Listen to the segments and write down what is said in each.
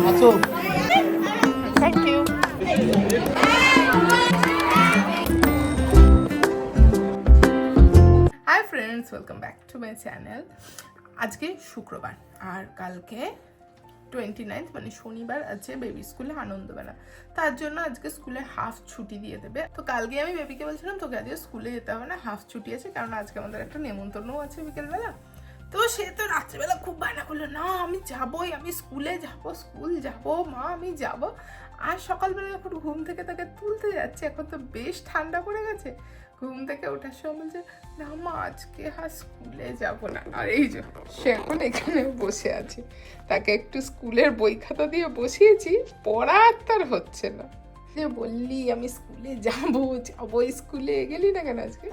আসো। Thank you. Hi friends, welcome back to my channel. আজকে শুক্রবার আর কালকে 29 মানে শনিবার আছে বেবি স্কুলে আনন্দবেলা। তার জন্য আজকে স্কুলে হাফ ছুটি দিয়ে দেবে। তো কালকে আমি বেবিকে বলছিলাম তোকে আজকে স্কুলে যেতে হবে না, হাফ ছুটি আছে, কারণ আজকে আমাদের একটা নেমন্তন্নও আছে বিকেলবেলা। তো সে তো রাত্রিবেলা খুব বায়না করলো, না আমি যাবই, আমি স্কুলে যাব, স্কুল যাব মা, আমি যাব। আর সকালবেলা এখন ঘুম থেকে তাকে তুলতে যাচ্ছে, এখন তো বেশ ঠান্ডা পড়ে গেছে। ঘুম থেকে ওঠার সময় বলছে, না মা আজকে আর স্কুলে যাব না। আর এই যে সে এখন এখানে বসে আছে, তাকে একটু স্কুলের বই খাতা দিয়ে বসিয়েছি, পড়া আর তার হচ্ছে না। যে বললি আমি স্কুলে যাবো যাবো, স্কুলে গেলি না কেন আজকে?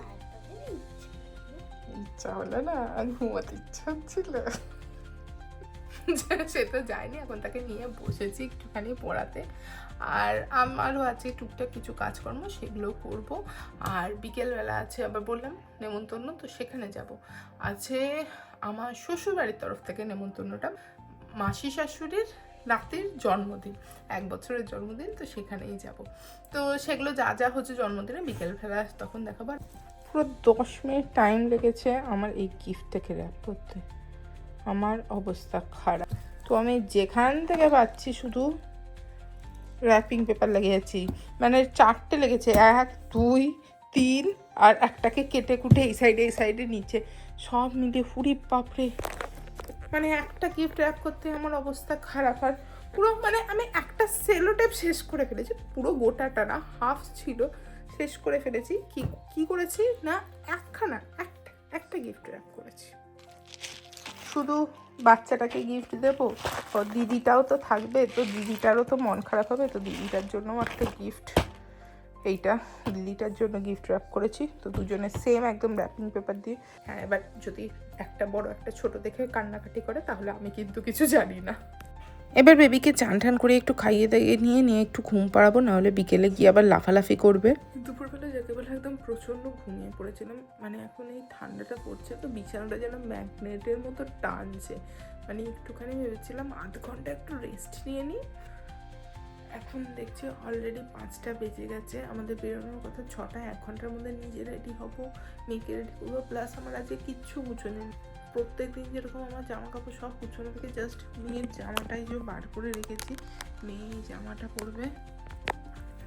ইচ্ছা হলো না, আর ঘুমাতে ইচ্ছা হচ্ছিল। সে তো যায়নি, এখন তাকে নিয়ে বসেছি একটুখানি পড়াতে। আর আমারও আছে টুকটাক কিছু কাজকর্ম, সেগুলো করব। আর বিকেলবেলা আছে আবার বললাম নেমন্তন্ন, তো সেখানে যাব। আছে আমার শ্বশুরবাড়ির তরফ থেকে নেমন্তন্নটা, মাসি শাশুড়ির নাতির জন্মদিন, 1 বছরের জন্মদিন, তো সেখানেই যাব। তো সেগুলো যা যা হচ্ছে জন্মদিনে বিকেলবেলা তখন দেখাবো। পুরো 10 মিনিট টাইম লেগেছে আমার এই গিফটটাকে র্যাপ করতে, আমার অবস্থা খারাপ। তো আমি যেখান থেকে পাচ্ছি শুধু র্যাপিং পেপার লাগিয়েছি, মানে 4টে লেগেছে, 1 2 3, আর একটাকে কেটে কুটে এই সাইডে নিচে সব মিলিয়ে ফুরি বাপরে। মানে একটা গিফট র্যাপ করতে আমার অবস্থা খারাপ। আর পুরো মানে আমি একটা সেলোটেপ শেষ করে ফেলেছি, পুরো গোটাটা না, হাফ ছিল, শেষ করে ফেলেছি। কি করেছি না, একটা গিফট র্যাপ করেছি। শুধু বাচ্চাটাকে গিফট দেবো, ও দিদিটাও তো থাকবে, তো দিদিটারও তো মন খারাপ হবে, তো দিদিটার জন্যও একটা গিফট, এইটা দিদিটার জন্য গিফট র্যাপ করেছি। তো দুজনে সেম একদম র্যাপিং পেপার দিয়ে। হ্যাঁ, এবার যদি একটা বড় একটা ছোট দেখে কান্নাকাটি করে তাহলে আমি কিন্তু কিছু জানি না। এবার বেবিকে চান টান করে একটু খাইয়ে দাইয়ে নিয়ে একটু ঘুম পাড়াবো, নাহলে বিকেলে গিয়ে আবার লাফালাফি করবে। দুপুরবেলা যাকে বলে একদম প্রচণ্ড ঘুমিয়ে পড়েছিলাম। মানে এখন এই ঠান্ডাটা পড়ছে তো বিছানাটা যেন ম্যাগনেটের মতো টানছে। মানে একটুখানি ভেবেছিলাম আধ ঘন্টা একটু রেস্ট নিয়ে নিই। এখন দেখছি অলরেডি 5টা বেজে গেছে, আমাদের বেরোনোর কথা 6টায়। 1 ঘন্টার মধ্যে নিজে রেডি হবো, মেয়েকে রেডি করবো। প্লাস আমার আজকে কিচ্ছু গুছোনি, প্রত্যেক দিন যেরকম আমার জামা কাপড় সব গুছোনো থেকে জাস্ট মেয়ের জামাটাই যে বার করে রেখেছি, মেয়ে জামাটা পরবে,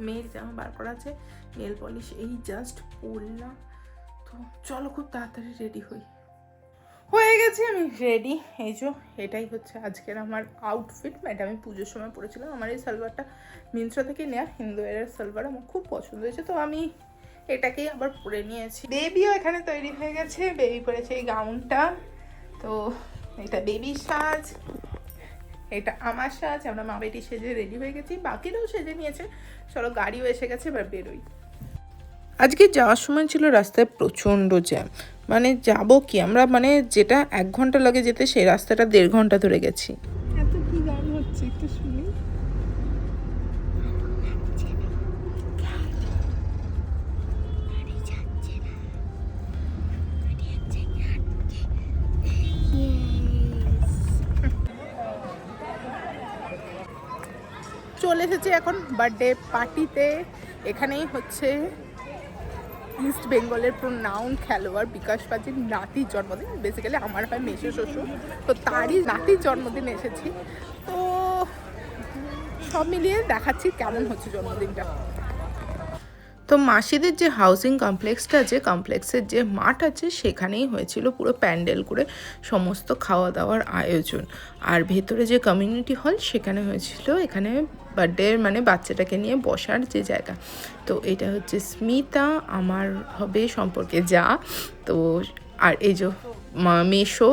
মেয়ের জামা বার করা আছে, নেল পলিশ এই জাস্ট পরলাম। তো চলো খুব তাড়াতাড়ি রেডি হই। হয়ে গেছি আমি রেডি। এই যে এটাই হচ্ছে আজকের আমার আউটফিট। এটা আমি পুজোর সময় পরেছিলাম। আমার এই সালোয়ারটা মিন্ত্রা থেকে নেওয়া, হিন্দু এর সালোয়ার, আমার খুব পছন্দ হয়েছে, তো আমি এটাকেই আবার পরে নিয়েছি। বেবিও এখানে তৈরি হয়ে গেছে, বেবি পরেছে এই গাউনটা। তো এটা বেবির সাজ, এটা আমার সাজ, আমরা মা বেটি সেজে রেডি হয়ে গেছি, বাকিরাও সেজে নিয়েছে। চলো গাড়িও এসে গেছে, এবার বেরোই। আজকে যাওয়ার সময় ছিল রাস্তায় প্রচণ্ড জ্যাম, মানে যাব কি আমরা, মানে যেটা 1 ঘন্টা লাগে যেতে সেই রাস্তাটা 1.5 ঘন্টা ধরে গেছি। এত কি গান হচ্ছে একটু শুনি। চলে এসেছি এখন বার্থডে পার্টিতে। এখানেই হচ্ছে ইস্ট বেঙ্গলের প্রোনাউন খেলোয়াড় বিকাশ পাজির নাতির জন্মদিন। বেসিক্যালি আমার হয় মেসো শ্বশুর, তো তারই নাতির জন্মদিন এসেছি। তো সব মিলিয়ে দেখাচ্ছি কেমন হচ্ছে জন্মদিনটা। তো মাসিদের যে হাউসিং কমপ্লেক্সটা আছে, কমপ্লেক্সের যে মাঠ আছে, সেখানেই হয়েছিল পুরো প্যান্ডেল করে সমস্ত খাওয়া দাওয়ার আয়োজন। আর ভেতরে যে কমিউনিটি হল, সেখানে হয়েছিল এখানে বার্থডে, মানে বাচ্চাটাকে নিয়ে বসার যে জায়গা। তো এটা হচ্ছে স্মিতা, আমার হবে সম্পর্কে যা। তো আর এই যে মেশো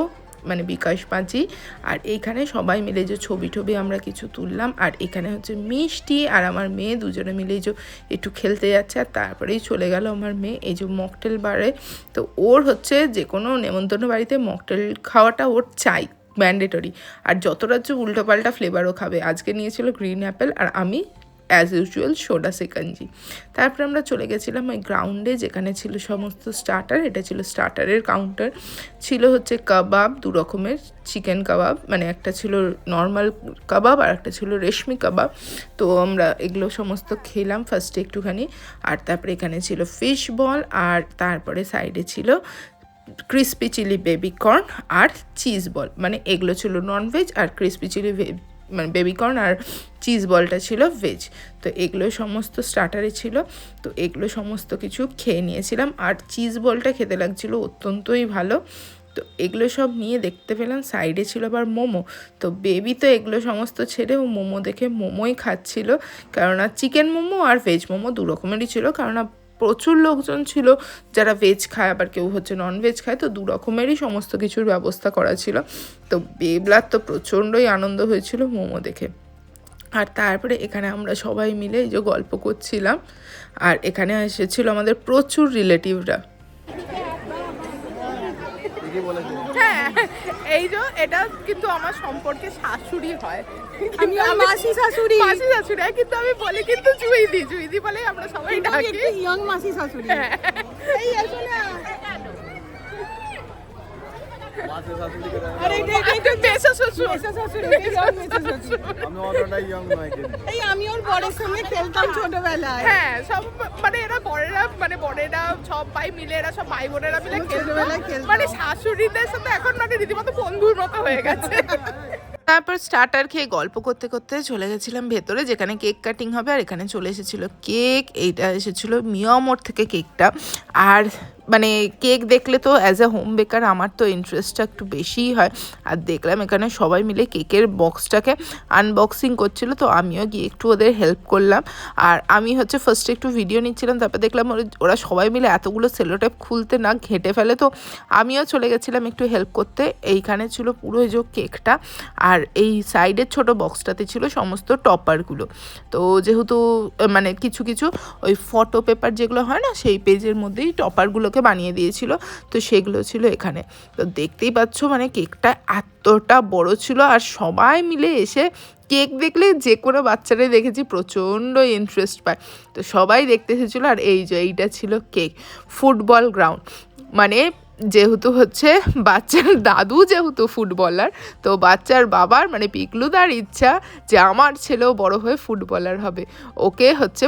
মানে বিকাশ পাজি। আর এইখানে সবাই মিলে যে ছবি টবি আমরা কিছু তুললাম। আর এখানে হচ্ছে মিষ্টি আর আমার মেয়ে দুজনে মিলে যে একটু খেলতে যাচ্ছে। আর তারপরেই চলে গেল আমার মেয়ে এই যে মকটেল বারে। তো ওর হচ্ছে যে কোনো নেমন্তন্ন বাড়িতে মকটেল খাওয়াটা ওর চাই, ম্যান্ডেটরি। আর যত রাজ্য উল্টোপাল্টা ফ্লেভারও খাবে। আজকে নিয়েছিল গ্রিন অ্যাপেল, আর আমি অ্যাজ ইউজুয়াল সোডা সিকাঞ্জি। তারপরে আমরা চলে গেছিলাম ওই গ্রাউন্ডে যেখানে ছিল সমস্ত স্টার্টার। এটা ছিল স্টার্টারের কাউন্টার। ছিল হচ্ছে কাবাব, 2 রকমের চিকেন কাবাব, মানে একটা ছিল নর্মাল কাবাব আর একটা ছিল রেশমি কাবাব। তো আমরা এগুলো সমস্ত খেলাম ফার্স্টে একটুখানি। আর তারপরে এখানে ছিল ফিশ বল, আর তারপরে সাইডে ছিল ক্রিসপি চিলি বেবি কর্ন আর চিজ বল, মানে এগুলো ছিল ননভেজ, আর ক্রিসপি চিলি মানে বেবি কর্ন আর চিজ বলটা ছিল ভেজ। তো এগুলো সমস্ত স্টার্টারে ছিল। তো এগুলো সমস্ত কিছু খেয়ে নিয়েছিলাম, আর চিজ বলটা খেতে লাগছিলো অত্যন্তই ভালো। তো এগুলো সব নিয়ে দেখতে পেলাম সাইডে ছিল আবার মোমো। তো বেবি তো এগুলো সমস্ত ছেড়ে ও মোমো দেখে মোমোই খাচ্ছিল, কেননা চিকেন মোমো আর ভেজ মোমো 2 রকমেরই ছিল, কেননা প্রচুর লোকজন ছিল যারা ভেজ খায়, আবার কেউ হচ্ছে ননভেজ খায়। তো 2 রকমেরই সমস্ত কিছুর ব্যবস্থা করা ছিল। তো বেবলার তো প্রচণ্ডই আনন্দ হয়েছিল মোমো দেখে। আর তারপরে এখানে আমরা সবাই মিলে এই যে গল্প করছিলাম, আর এখানে এসেছিল আমাদের প্রচুর রিলেটিভরা। হ্যাঁ, এই যে এটা কিন্তু আমার সম্পর্কে শাশুড়ি হয়, আমি মাসি শাশুড়ি হয়, কিন্তু আমি বলি কিন্তু জুইদি বলে আমরা সবাই ডাকি। ইয়ং মাসি শাশুড়ি। এই এসো না। আরে এটা মেসো শ্বশুর। এই আমি ওর বরের সঙ্গে খেলতাম ছোটবেলায়। হ্যাঁ, সব মানে এরা বড়েরা সবাই মিলে, এরা সব ভাই বোনেরা মিলে ছোটবেলায় খেলতাম। মানে শাশুড়িদের সাথে এখন মানে রীতিমতো বন্ধুর মতো হয়ে গেছে। তারপর স্টার্টার খেয়ে গল্প করতে করতে চলে গেছিলাম ভেতরে, যেখানে কেক কাটিং হবে। আর এখানে চলে এসেছিলো কেক, এইটা এসেছিলো মিয়ামোর থেকে কেকটা। আর মানে কেক দেখলে তো অ্যাজ এ হোম বেকার আমার তো ইন্টারেস্টটা একটু বেশিই হয়। আর দেখলাম এখানে সবাই মিলে কেকের বক্সটাকে আনবক্সিং করছিলো, তো আমিও গিয়ে একটু ওদের হেল্প করলাম। আর আমি হচ্ছে ফার্স্টে একটু ভিডিও নিচ্ছিলাম, তারপর দেখলাম ওরা সবাই মিলে এতগুলো সেলোটেপ খুলতে না ঘেঁটে ফেলে, তো আমিও চলে গেছিলাম একটু হেল্প করতে। এইখানে ছিল পুরো এই যে কেকটা, আর এই সাইডের ছোট বক্সটাতে ছিল সমস্ত টপারগুলো। তো যেহেতু মানে কিছু কিছু ওই ফটো পেপার যেগুলো হয় না, সেই পেজের মধ্যেই টপারগুলোকে বানিয়ে দিয়েছিল, তো সেগুলো ছিল এখানে। তো দেখতেই পাচ্ছ মানে কেকটা এতটা বড় ছিল, আর সবাই মিলে এসে কেক দেখলে যে কোনো বাচ্চারাই দেখেছি প্রচণ্ড ইন্টারেস্ট পায়, তো সবাই দেখতে এসেছিলো। আর এই যে এইটা ছিল কেক ফুটবল গ্রাউন্ড, মানে যেহেতু হচ্ছে বাচ্চার দাদু যেহেতু ফুটবলার, তো বাচ্চার বাবার মানে পিকলুদার ইচ্ছা যে আমার ছেলেও বড় হয়ে ফুটবলার হবে, ওকে হচ্ছে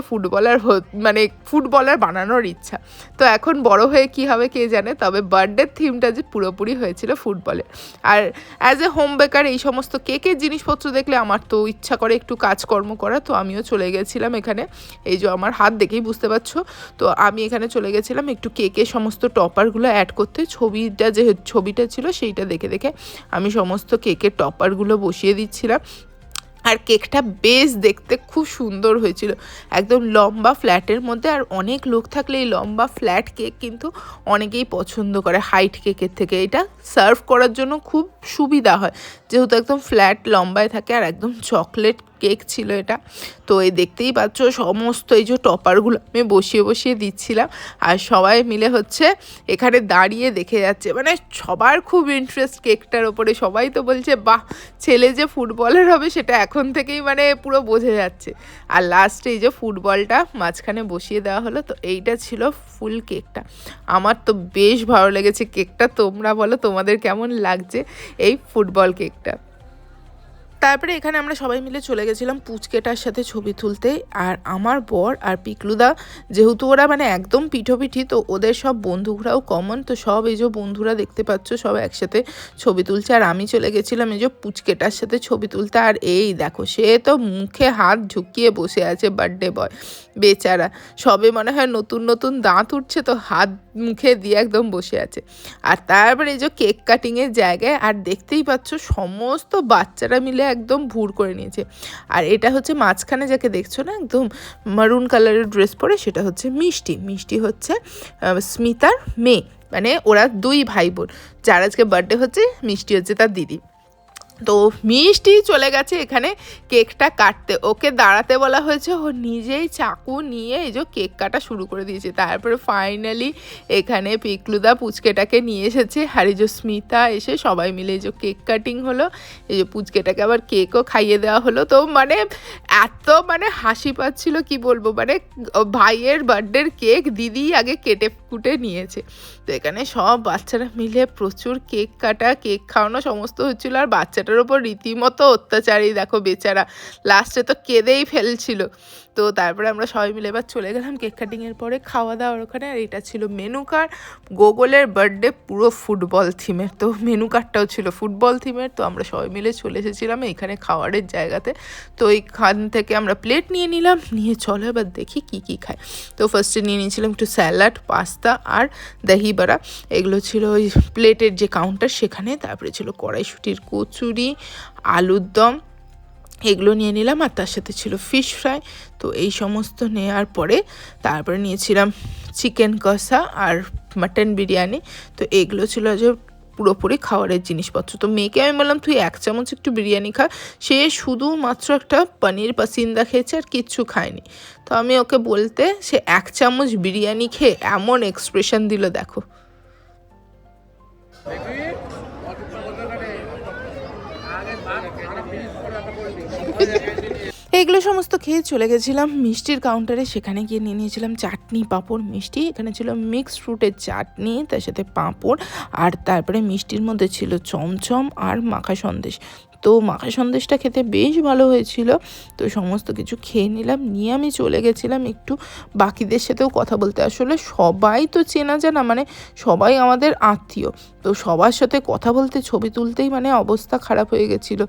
মানে ফুটবলার বানানোর ইচ্ছা। তো এখন বড় হয়ে কি হবে কে জানে, তবে বার্থডে থিমটা যে পুরোপুরি হয়েছিল ফুটবলের। আর অ্যাজ এ হোম বেকার এই সমস্ত কেকের জিনিসপত্র দেখলে আমার তো ইচ্ছা করে একটু কাজকর্ম করা, তো আমিও চলে গেছিলাম এখানে। এই যে আমার হাত দেখেই বুঝতে পারছো, তো আমি এখানে চলে গেছিলাম একটু কেকের সমস্ত টপারগুলো অ্যাড করতে। ছবিটা ছিল সেইটা দেখে দেখে আমি সমস্ত কেকের টপারগুলো বসিয়ে দিচ্ছিলাম। আর কেকটা বেশ দেখতে খুব সুন্দর হয়েছিল, একদম লম্বা ফ্ল্যাটের মধ্যে। আর অনেক লোক থাকলে এই লম্বা ফ্ল্যাট কেক কিন্তু অনেকেই পছন্দ করে হাইট কেকের থেকে। এটা সার্ভ করার জন্য খুব সুবিধা হয়, যেহেতু একদম ফ্ল্যাট লম্বায় থাকে, আর একদম চকলেট কেক ছিল এটা। তো এই দেখতেই পাচ্ছ সমস্ত এই যে টপারগুলো আমি বসিয়ে বসিয়ে দিচ্ছিলাম, আর সবাই মিলে হচ্ছে এখানে দাঁড়িয়ে দেখে যাচ্ছে, মানে সবার খুব ইন্টারেস্ট কেকটার ওপরে। সবাই তো বলছে বাহ, ছেলে যে ফুটবলার হবে সেটা এখন থেকেই মানে পুরো বোঝা যাচ্ছে। আর লাস্টে এই যে ফুটবলটা মাঝখানে বসিয়ে দেওয়া হলো, তো এইটা ছিল ফুল কেকটা। আমার তো বেশ ভালো লেগেছে কেকটা, তোমরা বলো তোমাদের কেমন লাগছে এই ফুটবল কেকটা। তারপরে এখানে আমরা সবাই মিলে চলে গেছিলাম পুচকেটার সাথে ছবি তুলতে। আর আমার বর আর পিকলুদা যেহেতু ওরা মানে একদম পিঠোপিঠি, তো ওদের সব বন্ধুরাও কমন, তো সব এই যে বন্ধুরা দেখতে পাচ্ছ সব একসাথে ছবি তুলছে। আর আমি চলে গেছিলাম এই যে পুচকেটার সাথে ছবি তুলতে। আর এই দেখো সে তো মুখে হাত ঝুঁকিয়ে বসে আছে, বার্থডে বয় বেচারা, সবে মনে হয় নতুন নতুন দাঁত উঠছে, তো হাত মুখে দিয়ে একদম বসে আছে। আর তারপরে এই যে কেক কাটিংয়ের জায়গায়, আর দেখতেই পাচ্ছ সমস্ত বাচ্চারা মিলে একদম ভুর করে নিয়েছে। আর এটা হচ্ছে মাঝখানে যাকে দেখছো না একদম মারুন কালারের ড্রেস পরে, সেটা হচ্ছে মিষ্টি হচ্ছে স্মিতার মেয়ে, মানে ওরা 2 ভাই বোন, যার আজকে বার্থডে হচ্ছে, মিষ্টি হচ্ছে তার দিদি। তো মিষ্টি চলে গেছে এখানে কেকটা কাটতে, ওকে দাঁড়াতে বলা হয়েছে, ও নিজেই চাকু নিয়ে এই যে কেক কাটা শুরু করে দিয়েছে। তারপরে ফাইনালি এখানে পিকলুদা পুচকেটাকে নিয়ে এসেছে, আর এই যে স্মিতা এসে সবাই মিলে এই যে কেক কাটিং হলো, এই যে পুচকেটাকে আবার কেকও খাইয়ে দেওয়া হলো। তো মানে এত মানে হাসি পাচ্ছিল কি বলবো, মানে ভাইয়ের বার্থডের কেক দিদি আগে কেটে কুটে নিয়েছে। তো এখানে সব বাচ্চারা মিলে প্রচুর কেক কাটা, কেক খাওয়ানো সমস্ত হচ্ছিলো, আর বাচ্চাটার ওপর রীতিমতো অত্যাচারী, দেখো বেচারা লাস্টে তো কেঁদেই ফেলছিল। তো তারপরে আমরা সবাই মিলে এবার চলে গেলাম কেক কাটিংয়ের পরে খাওয়া দাওয়ার ওখানে। আর এটা ছিল মেনু কার্ড, গোগলের বার্থডে পুরো ফুটবল থিমের, তো মেনু কার্ডটাও ছিল ফুটবল থিমের। তো আমরা সবাই মিলে চলে এসেছিলাম এখানে খাওয়ারের জায়গাতে। তো এইখান থেকে আমরা প্লেট নিয়ে নিলাম, নিয়ে চলো এবার দেখি কি কি খায়। তো ফার্স্টে নিয়ে নিয়েছিলাম একটু স্যালাড, পাস্তা আর দহি বড়া, এগুলো ছিল ওই প্লেটের যে কাউন্টার সেখানে। তারপরে ছিল কড়াইশুঁটির কচুরি, আলুর দম, এগুলো নিয়ে নিলাম, আর তার সাথে ছিল ফিশ ফ্রাই। তো এই সমস্ত নেওয়ার পরে তারপরে নিয়েছিলাম চিকেন কষা আর মাটন বিরিয়ানি। তো এগুলো ছিল যে পুরোপুরি খাবারের জিনিসপত্র। তো মেয়েকে আমি বললাম তুই 1 চামচ একটু বিরিয়ানি খা, সে শুধুমাত্র একটা পনির পাসিন্দা খেয়েছে আর কিচ্ছু খায়নি। তো আমি ওকে বলতে সে 1 চামচ বিরিয়ানি খেয়ে এমন এক্সপ্রেশন দিল দেখো। এগুলো সমস্ত খেয়ে চলে গেছিলাম মিষ্টির কাউন্টারে, সেখানে গিয়ে নিয়ে নিয়েছিলাম চাটনি, পাঁপড়, মিষ্টি। এখানে ছিল মিক্সড ফ্রুটের চাটনি, তার সাথে পাঁপড়, আর তারপরে মিষ্টির মধ্যে ছিল চমচম আর মাখা সন্দেশ। তো মাখা সন্দেশটা খেতে বেশ ভালো হয়েছিল। তো সমস্ত কিছু খেয়ে নিলাম, নিয়ে আমি চলে গেছিলাম একটু বাকিদের সাথেও কথা বলতে। আসলে সবাই তো চেনা জানা, মানে সবাই আমাদের আত্মীয়, তো সবার সাথে কথা বলতে, ছবি তুলতেই মানে অবস্থা খারাপ হয়ে গেছিলো।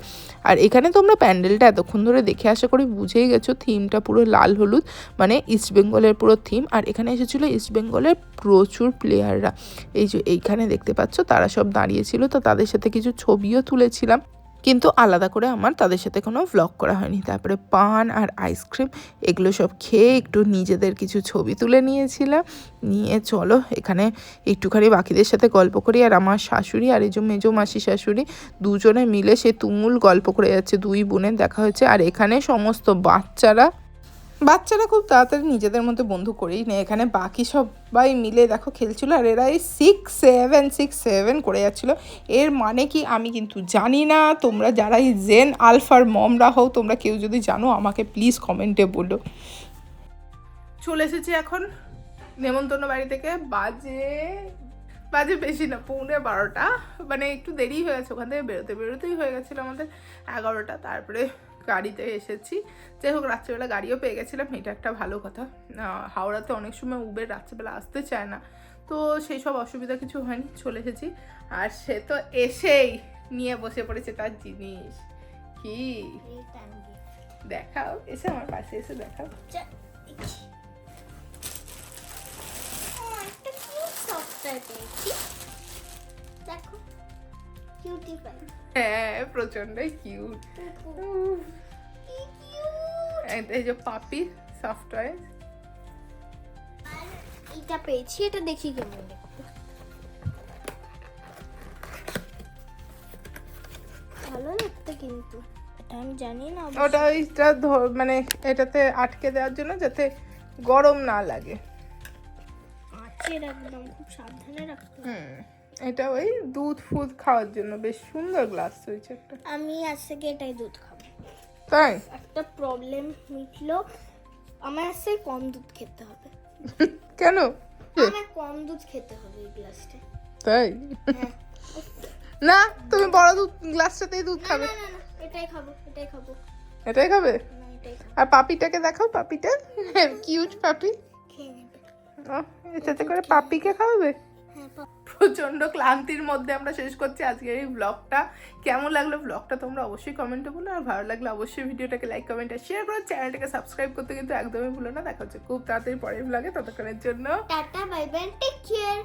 আর এখানে তোমরা প্যান্ডেলটা এতক্ষণ ধরে দেখে আশা করি বুঝেই গেছো, থিমটা পুরো লাল হলুদ, মানে ইস্ট বেঙ্গলের পুরো থিম। আর এখানে এসেছিলো ইস্ট বেঙ্গলের প্রচুর প্লেয়াররা, এই যে এইখানে দেখতে পাচ্ছ তারা সব দাঁড়িয়েছিল। তো তাদের সাথে কিছু ছবিও তুলেছিলাম, কিন্তু আলাদা করে আমার তাদের সাথে কোনো ভ্লগ করা হয়নি। তারপরে পান আর আইসক্রিম এগুলো সব খেয়ে একটু নিজেদের কিছু ছবি তুলে নিয়েছিলাম। নিয়ে চলো এখানে একটুখানি বাকিদের সাথে গল্প করি। আর আমার শাশুড়ি আর এই যে মেজো মাসি শাশুড়ি দুজনে মিলে সে তুমুল গল্প করে যাচ্ছে, 2 বোনের দেখা হয়েছে। আর এখানে সমস্ত বাচ্চারা খুব তাড়াতাড়ি নিজেদের মধ্যে বন্ধু করেই নেয়। এখানে বাকি সবাই মিলে দেখো খেলছিল, আর এরা এই 6-7 করে যাচ্ছিলো। এর মানে কি আমি কিন্তু জানি না, তোমরা যারা এই জেন আলফার মমরা হও, তোমরা কেউ যদি জানো আমাকে প্লিজ কমেন্টে বলো। চলে এসেছি এখন নেমন্তন্ন বাড়ি থেকে, বাজে বেশি না 11:15, মানে একটু দেরি হয়ে গেছে, ওখান থেকে বেরোতেই হয়ে গেছিলো আমাদের 11টা। তারপরে গাড়িতে এসেছি, যাই হোক রাত্রেবেলা গাড়িও পেয়ে গেছিলাম, এটা একটা ভালো কথা। হাওড়াতে অনেক সময় উবের রাত্রেবেলা আসতে চায় না, তো সেই সব অসুবিধা কিছু হয়নি, চলে এসেছি। আর সে তো এসেই নিয়ে বসে পড়েছে তার জিনিস। কি দেখাও, এসে আমার পাশে এসে দেখাও। হ্যাঁ প্রচন্ডই কিউট, এই যে পাপি সফটওয়্যার। এটা পেয়েছি, এটা দেখি কেমন দেখতে, ভালো দেখতে, কিন্তু এটা আমি জানি না। ওটা ওইটা মানে এটাতে আটকে দেওয়ার জন্য যাতে গরম না লাগে, একদম খুব সাবধানে রাখতে। এটা ওই দুধ ফুদ খাওয়ার জন্য বেশ সুন্দর গ্লাস হয়েছে একটা। আমি আজ থেকে এটাই দুধ খাবো। তাই একটা প্রবলেম মিটলো, আমার আজ থেকে কম দুধ খেতে হবে। কেন? আমার কম দুধ খেতে হবে এই গ্লাসটা। তাই না, তুমি বড় দুধ গ্লাসটাতেই দুধ খাবে। না এটাই খাবো। এটাই খাবে? আর পাপিটাকে দেখাও, পাপিটা কিউট পাপি, খেয়ে নেবে। এটাতে করে পাপিকে খাওয়াবে। প্রচণ্ড ক্লান্তির মধ্যে আমরা শেষ করছি আজকের এই ব্লগটা। কেমন লাগলো ব্লগটা তোমরা অবশ্যই কমেন্টে বলো, আর ভালো লাগলে অবশ্যই ভিডিওটাকে লাইক, কমেন্ট আর শেয়ার করো। চ্যানেলটাকে সাবস্ক্রাইব করতে কিন্তু একদমই ভুলো না। দেখা হচ্ছে খুব তাড়াতাড়ি পরের ব্লগে, ততক্ষণের জন্য tata, bye bye, take care.